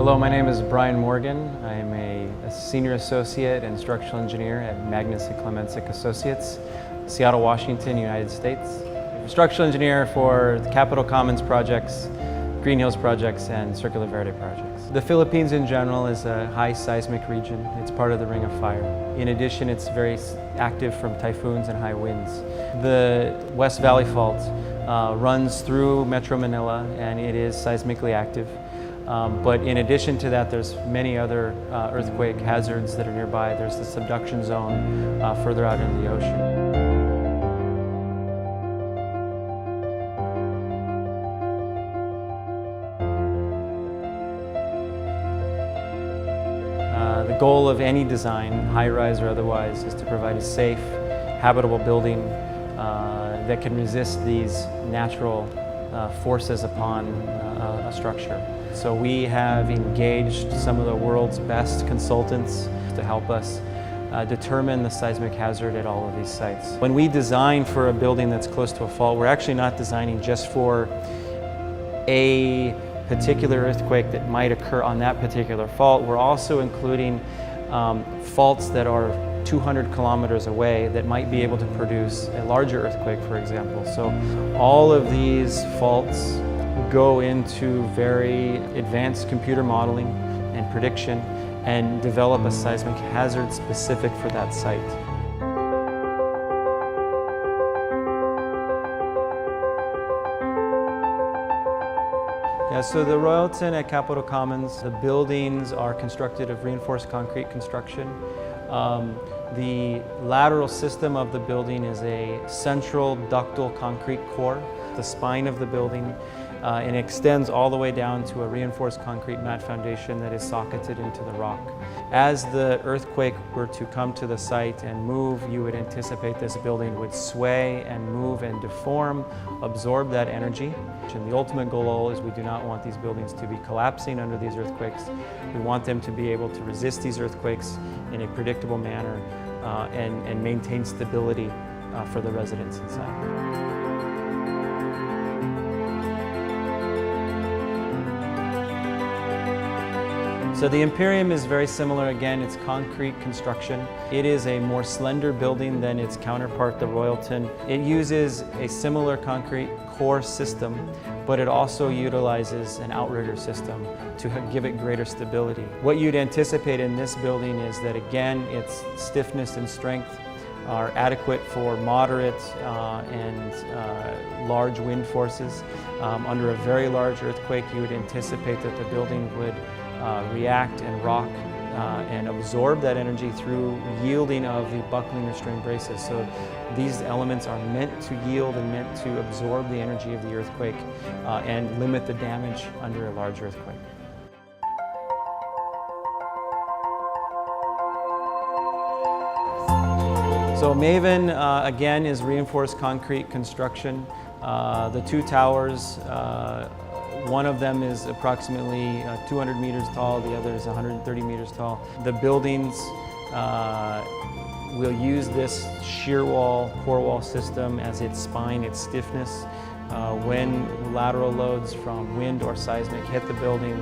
Hello, my name is Brian Morgan. I'm a senior associate and structural engineer at Magnus & Clemensic Associates, Seattle, Washington, United States. I'm a structural engineer for the Capitol Commons projects, Green Hills projects, and Circular Verde projects. The Philippines in general is a high seismic region. It's part of the Ring of Fire. In addition, it's very active from typhoons and high winds. The West Valley Fault runs through Metro Manila, and it is seismically active. But in addition to that, there's many other earthquake hazards that are nearby. There's the subduction zone further out in the ocean. The goal of any design, high-rise or otherwise, is to provide a safe, habitable building that can resist these natural forces upon a structure. So we have engaged some of the world's best consultants to help us determine the seismic hazard at all of these sites. When we design for a building that's close to a fault, we're actually not designing just for a particular earthquake that might occur on that particular fault. We're also including faults that are 200 kilometers away that might be able to produce a larger earthquake, for example. So all of these faults go into very advanced computer modeling and prediction and develop a seismic hazard specific for that site. Yeah, so the Royalton at Capitol Commons, the buildings are constructed of reinforced concrete construction. The lateral system of the building is a central ductile concrete core, the spine of the building, and extends all the way down to a reinforced concrete mat foundation that is socketed into the rock. As the earthquake were to come to the site and move, you would anticipate this building would sway and move and deform, absorb that energy. And the ultimate goal is we do not want these buildings to be collapsing under these earthquakes. We want them to be able to resist these earthquakes in a predictable manner and maintain stability for the residents inside. So the Imperium is very similar. Again, it's concrete construction. It is a more slender building than its counterpart, the Royalton. It uses a similar concrete core system, but it also utilizes an outrigger system to give it greater stability. What you'd anticipate in this building is that, again, its stiffness and strength are adequate for moderate and large wind forces. Under a very large earthquake, you would anticipate that the building would react and rock and absorb that energy through yielding of the buckling restraint braces. So these elements are meant to yield and meant to absorb the energy of the earthquake and limit the damage under a large earthquake. So Maven, again, is reinforced concrete construction. The two towers, one of them is approximately 200 meters tall, the other is 130 meters tall. The buildings will use this shear wall, core wall system as its spine, its stiffness. When lateral loads from wind or seismic hit the building,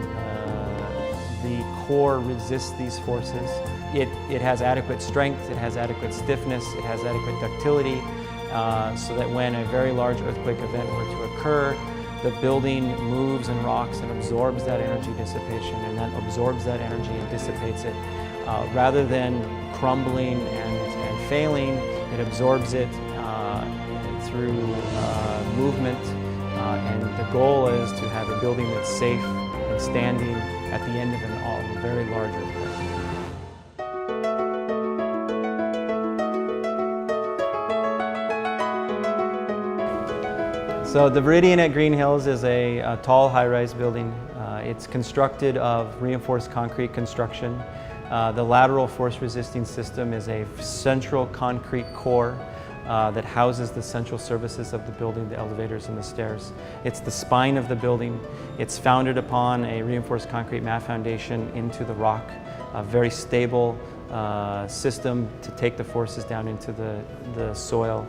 the core resists these forces. It has adequate strength, it has adequate stiffness, it has adequate ductility, so that when a very large earthquake event were to occur, the building moves and rocks and absorbs that energy dissipation, and then absorbs that energy and dissipates it. Rather than crumbling and failing, it absorbs it through movement, and the goal is to have a building that's safe and standing at the end of a very large earthquake. So the Viridian at Green Hills is a tall high-rise building. It's constructed of reinforced concrete construction. The lateral force-resisting system is a central concrete core that houses the central services of the building, the elevators and the stairs. It's the spine of the building. It's founded upon a reinforced concrete mat foundation into the rock, a very stable system to take the forces down into the soil.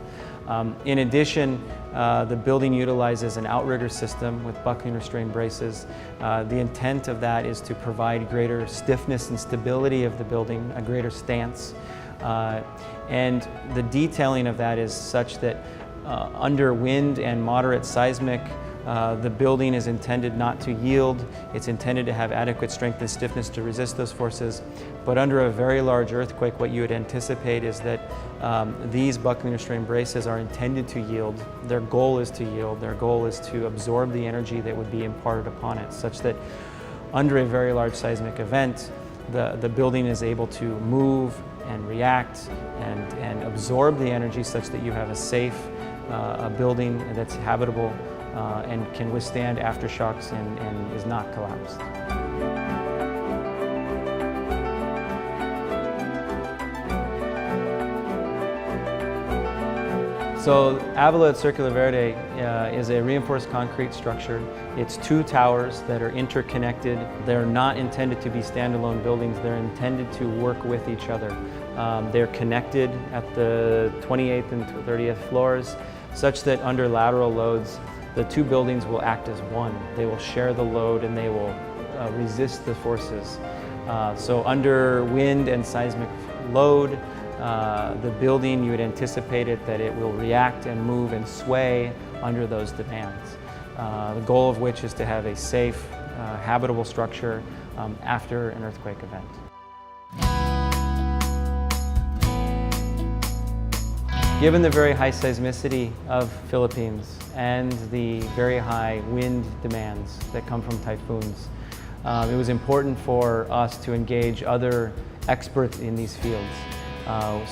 In addition, The building utilizes an outrigger system with buckling restraint braces. The intent of that is to provide greater stiffness and stability of the building, a greater stance. And the detailing of that is such that under wind and moderate seismic, the building is intended not to yield. It's intended to have adequate strength and stiffness to resist those forces. But under a very large earthquake, what you would anticipate is that these buckling restraint braces are intended to yield. Their goal is to yield. Their goal is to absorb the energy that would be imparted upon it, such that under a very large seismic event, the building is able to move and react and absorb the energy such that you have a safe a building that's habitable and can withstand aftershocks and is not collapsed. So Avila at Circular Verde is a reinforced concrete structure. It's 2 towers that are interconnected. They're not intended to be standalone buildings. They're intended to work with each other. They're connected at the 28th and 30th floors such that under lateral loads, the 2 buildings will act as one. They will share the load and they will resist the forces. So under wind and seismic load, the building, you would anticipate it that it will react and move and sway under those demands. The goal of which is to have a safe, habitable structure after an earthquake event. Given the very high seismicity of Philippines and the very high wind demands that come from typhoons, it was important for us to engage other experts in these fields.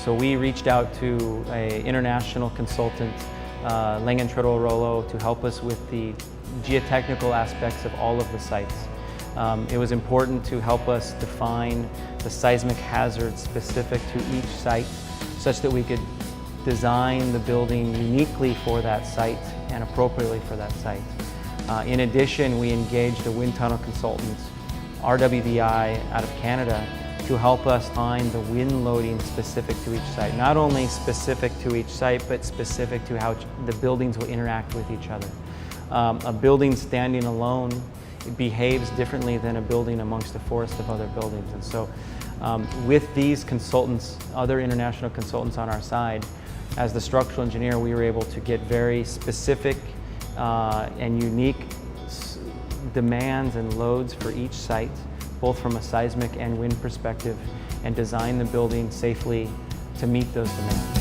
So we reached out to an international consultant, Rollo, to help us with the geotechnical aspects of all of the sites. It was important to help us define the seismic hazards specific to each site such that we could design the building uniquely for that site and appropriately for that site. In addition, we engaged a wind tunnel consultant, RWDI, out of Canada, to help us find the wind loading specific to each site. Not only specific to each site, but specific to how the buildings will interact with each other. A building standing alone, it behaves differently than a building amongst a forest of other buildings. And so with these consultants, other international consultants on our side, as the structural engineer, we were able to get very specific and unique demands and loads for each site, both from a seismic and wind perspective, and design the building safely to meet those demands.